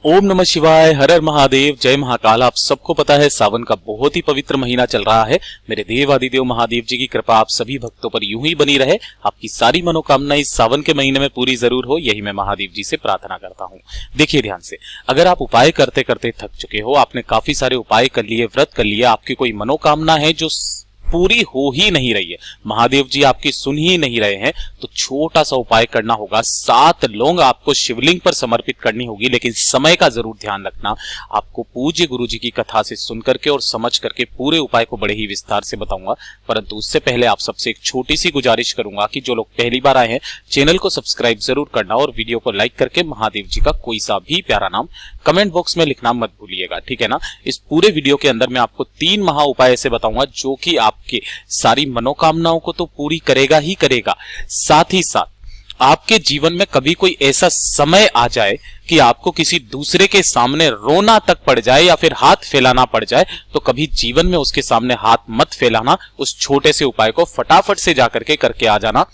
ओम नमः शिवाय, हर हर महादेव, जय महाकाल। आप सबको पता है सावन का बहुत ही पवित्र महीना चल रहा है। मेरे देवादिदेव महादेव जी की कृपा आप सभी भक्तों पर यूं ही बनी रहे। आपकी सारी मनोकामना इस सावन के महीने में पूरी जरूर हो, यही मैं महादेव जी से प्रार्थना करता हूं। देखिए ध्यान से, अगर आप उपाय करते करते थक चुके हो, आपने काफी सारे उपाय कर लिए, व्रत कर लिए, आपकी कोई मनोकामना है जो पूरी हो ही नहीं रही है, महादेव जी आपकी सुन ही नहीं रहे हैं, तो छोटा सा उपाय करना होगा। 7 लौंग आपको शिवलिंग पर समर्पित करनी होगी, लेकिन समय का जरूर ध्यान रखना। आपको पूज्य गुरु जी की कथा से सुन करके और समझ करके पूरे उपाय को बड़े ही विस्तार से बताऊंगा, परंतु उससे पहले आप सबसे एक छोटी सी गुजारिश करूंगा कि जो लोग पहली बार आए हैं, चैनल को सब्सक्राइब जरूर करना और वीडियो को लाइक करके महादेव जी का कोई सा भी प्यारा नाम कमेंट बॉक्स में लिखना मत भूलिएगा, ठीक है ना। इस पूरे वीडियो के अंदर मैं आपको 3 महा उपाय ऐसे बताऊंगा जो कि आपके सारी मनोकामनाओं को तो पूरी करेगा ही करेगा, साथ ही साथ आपके जीवन में कभी कोई ऐसा समय आ जाए कि आपको किसी दूसरे के सामने रोना तक पड़ जाए या फिर हाथ फैलाना पड़ जाए, तो कभी जीवन में उसके सामने हाथ मत फैलाना। उस छोटे से उपाय को फटाफट से जाकर के करके आ जाना,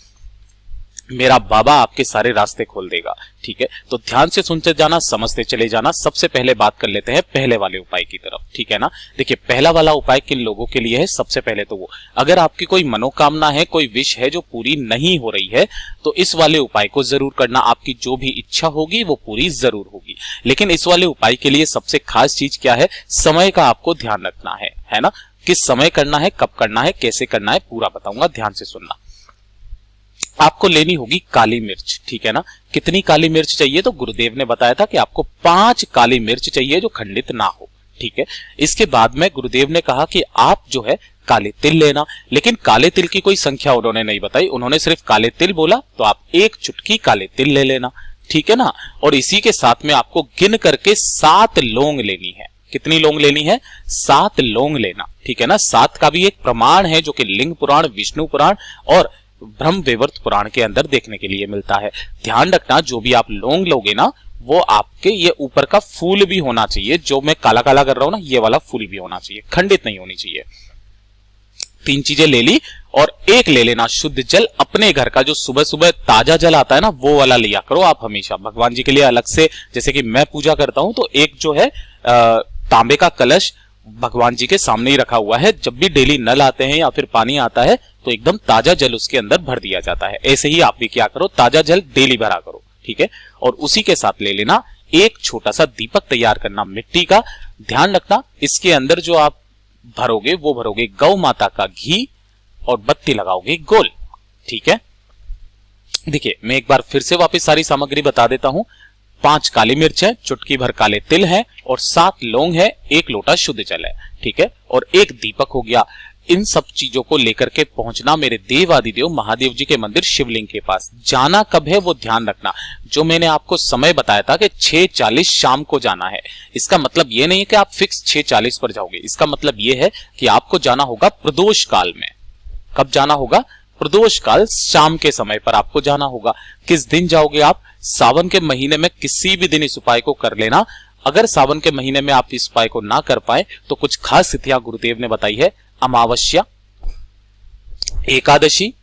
मेरा बाबा आपके सारे रास्ते खोल देगा, ठीक है। तो ध्यान से सुनते जाना, समझते चले जाना। सबसे पहले बात कर लेते हैं पहले वाले उपाय की तरफ, ठीक है ना। देखिए पहला वाला उपाय किन लोगों के लिए है, सबसे पहले तो वो, अगर आपकी कोई मनोकामना है, कोई विश है जो पूरी नहीं हो रही है, तो इस वाले उपाय को जरूर करना। आपकी जो भी इच्छा होगी वो पूरी जरूर होगी, लेकिन इस वाले उपाय के लिए सबसे खास चीज क्या है, समय का आपको ध्यान रखना है ना। किस समय करना है, कब करना है, कैसे करना है, पूरा बताऊंगा, ध्यान से सुनना। आपको लेनी होगी काली मिर्च, ठीक है ना। कितनी काली मिर्च चाहिए, तो गुरुदेव ने बताया था कि आपको 5 काली मिर्च चाहिए जो खंडित ना हो, ठीक है। इसके बाद में गुरुदेव ने कहा कि आप जो है काले तिल लेना, लेकिन काले तिल की कोई संख्या उन्होंने नहीं बताई, उन्होंने सिर्फ काले तिल बोला, तो आप 1 चुटकी काले तिल ले लेना, ठीक है ना। और इसी के साथ में आपको गिन करके 7 लौंग लेनी है। कितनी लौंग लेनी है, 7 लौंग लेना, ठीक है ना। 7 का भी एक प्रमाण है जो कि लिंग पुराण, विष्णु पुराण और ब्रह्म वैवर्त पुराण के अंदर देखने के लिए मिलता है। ध्यान रखना, जो भी आप लौंग लोगे ना, वो आपके ये ऊपर का फूल भी होना चाहिए। जो मैं काला काला कर रहा हूं ना, ये वाला फूल भी होना चाहिए, खंडित नहीं होनी चाहिए। 3 चीजें ले ली, और एक ले लेना शुद्ध जल। अपने घर का जो सुबह सुबह ताजा जल आता है ना, वो वाला लिया करो आप हमेशा। भगवान जी के लिए अलग से, जैसे कि मैं पूजा करता हूं, तो एक जो है तांबे का कलश भगवान जी के सामने ही रखा हुआ है। जब भी डेली नल आते हैं या फिर पानी आता है, तो एकदम ताजा जल उसके अंदर भर दिया जाता है। ऐसे ही आप भी क्या करो, ताजा जल डेली भरा करो, ठीक है। और उसी के साथ ले लेना एक छोटा सा दीपक तैयार करना मिट्टी का। ध्यान रखना, इसके अंदर जो आप भरोगे वो भरोगे गौ माता का घी, और बत्ती लगाओगे गोल, ठीक है। देखिए मैं एक बार फिर से वापस सारी सामग्री बता देता हूं। 5 काली मिर्च है, चुटकी भर काले तिल है, और 7 लौंग है, 1 लोटा शुद्ध जल है, ठीक है, और 1 दीपक हो गया। इन सब चीजों को लेकर के पहुंचना मेरे देवादिदेव महादेव जी के मंदिर शिवलिंग के पास। जाना कब है वो ध्यान रखना। जो मैंने आपको समय बताया था कि 6:40 शाम को जाना है, इसका मतलब ये नहीं है कि आप फिक्स 6:40 पर जाओगे। इसका मतलब ये है कि आपको जाना होगा प्रदोष काल में। कब जाना होगा, प्रदोष काल, शाम के समय पर आपको जाना होगा। किस दिन जाओगे आप, सावन के महीने में किसी भी दिन इस उपाय को कर लेना। अगर सावन के महीने में आप इस उपाय को ना कर पाए, तो कुछ खास तिथियां गुरुदेव ने बताई है, अमावस्या, एकादशी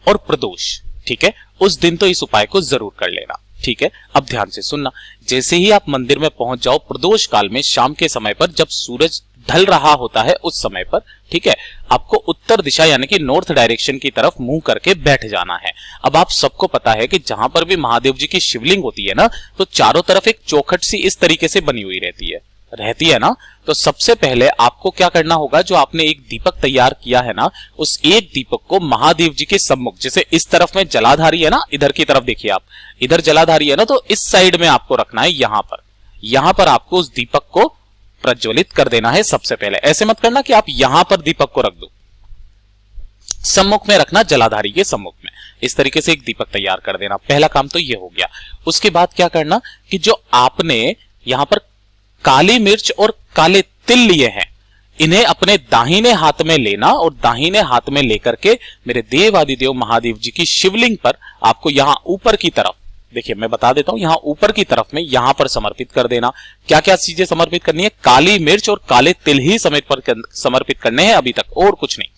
और प्रदोष, ठीक है। उस दिन तो इस उपाय को जरूर कर लेना, ठीक है। अब ध्यान से सुनना, जैसे ही आप मंदिर में पहुंच जाओ प्रदोष काल में, शाम के समय पर, जब सूरज ढल रहा होता है उस समय पर, ठीक है, आपको उत्तर दिशा यानी कि नॉर्थ डायरेक्शन की तरफ मुंह करके बैठ जाना है। अब आप सबको पता है कि जहां पर भी महादेव जी की शिवलिंग होती है ना, तो चारों तरफ एक चौखट सी इस तरीके से बनी हुई रहती है ना। तो सबसे पहले आपको क्या करना होगा, जो आपने एक दीपक तैयार किया है ना, उस एक दीपक को महादेव जी के सम्मुख, जैसे इस तरफ में जलाधारी है ना, इधर की तरफ देखिए आप, इधर जलाधारी है ना, तो इस साइड में आपको रखना है। यहां पर आपको उस दीपक को प्रज्वलित कर देना है। सबसे पहले ऐसे मत करना कि आप यहां पर दीपक को रख दो, सम्मुख में रखना, जलाधारी के सम्मुख में। इस तरीके से एक दीपक तैयार कर देना। पहला काम तो ये हो गया। उसके बाद क्या करना कि जो आपने यहां पर काली मिर्च और काले तिल लिए हैं, इन्हें अपने दाहिने हाथ में लेना, और दाहिने हाथ में लेकर के मेरे देवादिदेव महादेव जी की शिवलिंग पर आपको यहां ऊपर की तरफ, देखिए मैं बता देता हूं, यहां ऊपर की तरफ में यहां पर समर्पित कर देना। क्या क्या चीजें समर्पित करनी है, काली मिर्च और काले तिल ही समर्पित करने हैं अभी तक, और कुछ नहीं,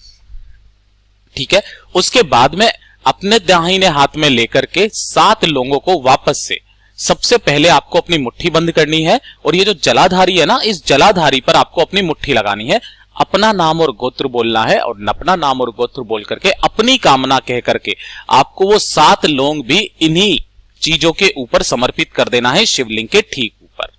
ठीक है। उसके बाद में अपने दाहिने हाथ में लेकर के 7 लौंगों को वापस से सबसे पहले आपको अपनी मुट्ठी बंद करनी है और ये जो जलाधारी है ना, इस जलाधारी पर आपको अपनी मुट्ठी लगानी है, अपना नाम और गोत्र बोलना है और अपना नाम और गोत्र बोल करके अपनी कामना कह करके आपको वो 7 लौंग भी इन्हीं चीजों के ऊपर समर्पित कर देना है, शिवलिंग के ठीक ऊपर।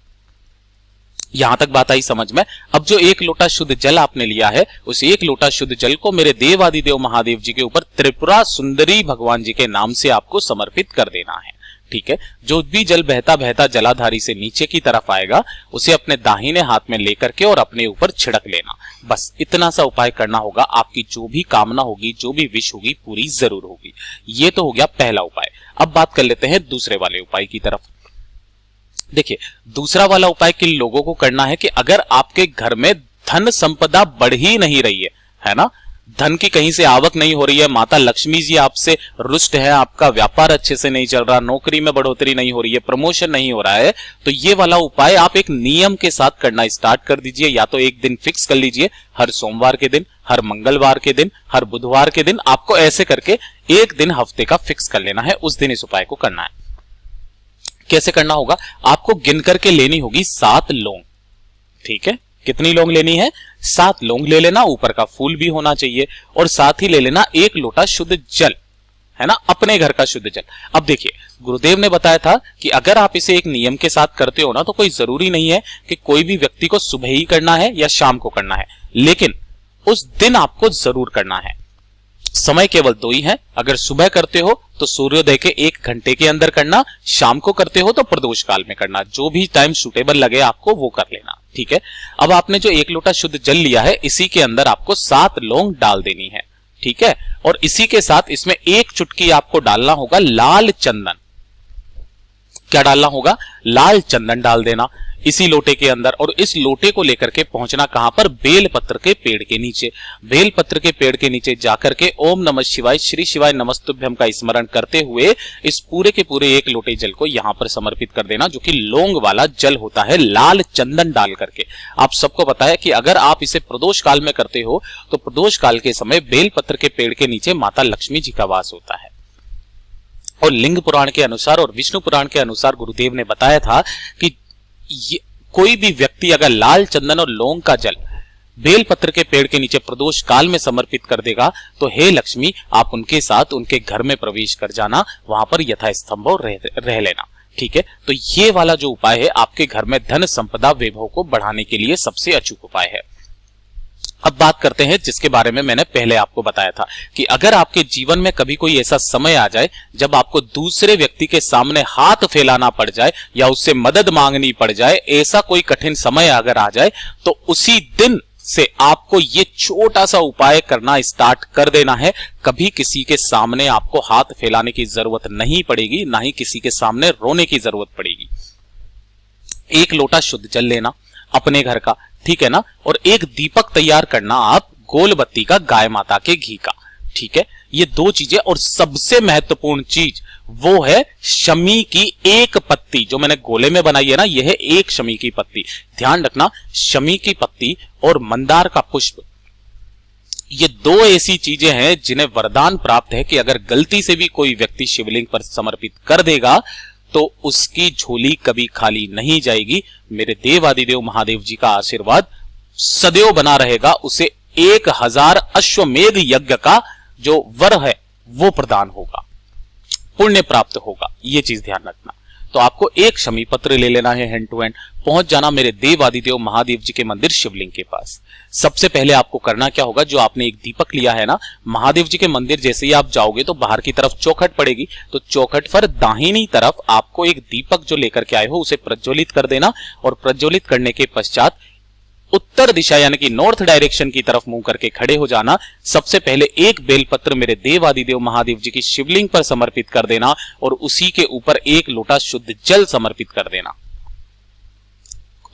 यहां तक बात आई समझ में। अब जो 1 लोटा शुद्ध जल आपने लिया है, उस 1 लोटा शुद्ध जल को मेरे देवादिदेव महादेव जी के ऊपर त्रिपुरा सुंदरी भगवान जी के नाम से आपको समर्पित कर देना है। ठीक है, जो भी जल बहता बहता जलाधारी से नीचे की तरफ आएगा, उसे अपने दाहिने हाथ में लेकर के और अपने ऊपर छिड़क लेना। बस इतना सा उपाय करना होगा, आपकी जो भी कामना होगी, जो भी विश होगी, पूरी जरूर होगी। ये तो हो गया पहला उपाय। अब बात कर लेते हैं दूसरे वाले उपाय की तरफ। देखिए, दूसरा वाला उपाय किन लोगों को करना है कि अगर आपके घर में धन संपदा बढ़ ही नहीं रही है ना, धन की कहीं से आवक नहीं हो रही है, माता लक्ष्मी जी आपसे रुष्ट है, आपका व्यापार अच्छे से नहीं चल रहा, नौकरी में बढ़ोतरी नहीं हो रही है, प्रमोशन नहीं हो रहा है, तो ये वाला उपाय आप एक नियम के साथ करना स्टार्ट कर दीजिए। या तो एक दिन फिक्स कर लीजिए, हर सोमवार के दिन, हर मंगलवार के दिन, हर बुधवार के दिन, आपको ऐसे करके एक दिन हफ्ते का फिक्स कर लेना है, उस दिन इस उपाय को करना है। कैसे करना होगा, आपको गिन करके लेनी होगी 7 लौंग। ठीक है, कितनी लौंग लेनी है, 7 लौंग ले लेना, ऊपर का फूल भी होना चाहिए, और साथ ही ले लेना 1 लोटा शुद्ध जल, है ना, अपने घर का शुद्ध जल। अब देखिए, गुरुदेव ने बताया था कि अगर आप इसे एक नियम के साथ करते हो ना, तो कोई जरूरी नहीं है कि कोई भी व्यक्ति को सुबह ही करना है या शाम को करना है, लेकिन उस दिन आपको जरूर करना है। समय केवल 2 ही है, अगर सुबह करते हो तो सूर्योदय के 1 घंटे के अंदर करना, शाम को करते हो तो प्रदोष काल में करना, जो भी टाइम सुटेबल लगे आपको वो कर लेना। ठीक है, अब आपने जो 1 लोटा शुद्ध जल लिया है, इसी के अंदर आपको 7 लौंग डाल देनी है। ठीक है, और इसी के साथ इसमें 1 चुटकी आपको डालना होगा लाल चंदन। क्या डालना होगा, लाल चंदन डाल देना इसी लोटे के अंदर, और इस लोटे को लेकर के पहुंचना कहां पर, बेलपत्र के पेड़ के नीचे। बेलपत्र के पेड़ के नीचे जाकर के ओम नमः शिवाय, श्री शिवाय नमस्तुभ्यम का स्मरण करते हुए इस पूरे के पूरे 1 लोटे जल को यहां पर समर्पित कर देना, जो कि लौंग वाला जल होता है, लाल चंदन डाल करके। आप सबको पता है कि अगर आप इसे प्रदोष काल में करते हो तो प्रदोष काल के समय बेलपत्र के पेड़ के नीचे माता लक्ष्मी जी का वास होता है। और लिंग पुराण के अनुसार और विष्णु पुराण के अनुसार गुरुदेव ने बताया था कि कोई भी व्यक्ति अगर लाल चंदन और लौंग का जल बेलपत्र के पेड़ के नीचे प्रदोष काल में समर्पित कर देगा, तो हे लक्ष्मी, आप उनके साथ उनके घर में प्रवेश कर जाना, वहां पर यथास्तंभ रह लेना। ठीक है, तो ये वाला जो उपाय है आपके घर में धन संपदा वैभव को बढ़ाने के लिए सबसे अचूक उपाय है। अब बात करते हैं जिसके बारे में मैंने पहले आपको बताया था कि अगर आपके जीवन में कभी कोई ऐसा समय आ जाए जब आपको दूसरे व्यक्ति के सामने हाथ फैलाना पड़ जाए या उससे मदद मांगनी पड़ जाए, ऐसा कोई कठिन समय अगर आ जाए, तो उसी दिन से आपको ये छोटा सा उपाय करना स्टार्ट कर देना है। कभी किसी के सामने आपको हाथ फैलाने की जरूरत नहीं पड़ेगी, ना ही किसी के सामने रोने की जरूरत पड़ेगी। 1 लोटा शुद्ध जल लेना अपने घर का, ठीक है ना, और 1 दीपक तैयार करना आप गोल बत्ती का, गाय माता के घी का। ठीक है, ये 2 चीजें, और सबसे महत्वपूर्ण चीज वो है शमी की 1 पत्ती, जो मैंने गोले में बनाई है ना, यह है 1 शमी की पत्ती। ध्यान रखना, शमी की पत्ती और मंदार का पुष्प, ये 2 ऐसी चीजें हैं जिन्हें वरदान प्राप्त है कि अगर गलती से भी कोई व्यक्ति शिवलिंग पर समर्पित कर देगा तो उसकी झोली कभी खाली नहीं जाएगी। मेरे देवादिदेव महादेव जी का आशीर्वाद सदैव बना रहेगा, उसे 1000 अश्वमेध यज्ञ का जो वर है वो प्रदान होगा, पुण्य प्राप्त होगा। ये चीज ध्यान रखना। तो आपको 1 शमी पत्र ले लेना है, हैंड टू हैंड पहुंच जाना मेरे देवादिदेव महादेव जी के मंदिर शिवलिंग के पास। सबसे पहले आपको करना क्या होगा, जो आपने 1 दीपक लिया है ना, महादेव जी के मंदिर जैसे ही आप जाओगे तो बाहर की तरफ चौखट पड़ेगी, तो चौखट पर दाहिनी तरफ आपको 1 दीपक जो लेकर के आए हो उसे प्रज्वलित कर देना, और प्रज्वलित करने के पश्चात उत्तर दिशा यानी कि नॉर्थ डायरेक्शन की तरफ मुंह करके खड़े हो जाना। सबसे पहले 1 बेलपत्र मेरे देवादिदेव महादेव जी की शिवलिंग पर समर्पित कर देना, और उसी के ऊपर 1 लोटा शुद्ध जल समर्पित कर देना।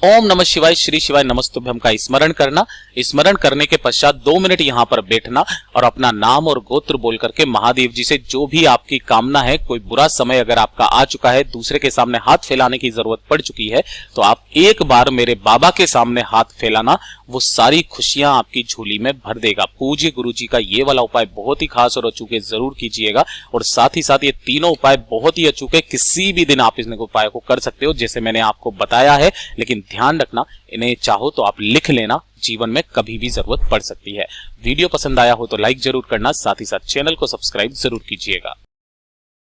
ओम नमः शिवाय, श्री शिवाय नमस्तुभ्यम का स्मरण करना। स्मरण करने के पश्चात 2 मिनट यहाँ पर बैठना और अपना नाम और गोत्र बोल करके महादेव जी से जो भी आपकी कामना है, कोई बुरा समय अगर आपका आ चुका है, दूसरे के सामने हाथ फैलाने की जरूरत पड़ चुकी है, तो आप एक बार मेरे बाबा के सामने हाथ फैलाना, वो सारी खुशियां आपकी झोली में भर देगा। पूज्य गुरु जी का ये वाला उपाय बहुत ही खास और अचूके जरूर कीजिएगा। और साथ ही साथ ये तीनों उपाय बहुत ही अचूके, किसी भी दिन आप इस उपाय को कर सकते हो जैसे मैंने आपको बताया है। लेकिन ध्यान रखना, इन्हें चाहो तो आप लिख लेना, जीवन में कभी भी जरूरत पड़ सकती है। वीडियो पसंद आया हो तो लाइक जरूर करना, साथ ही साथ चैनल को सब्सक्राइब जरूर कीजिएगा।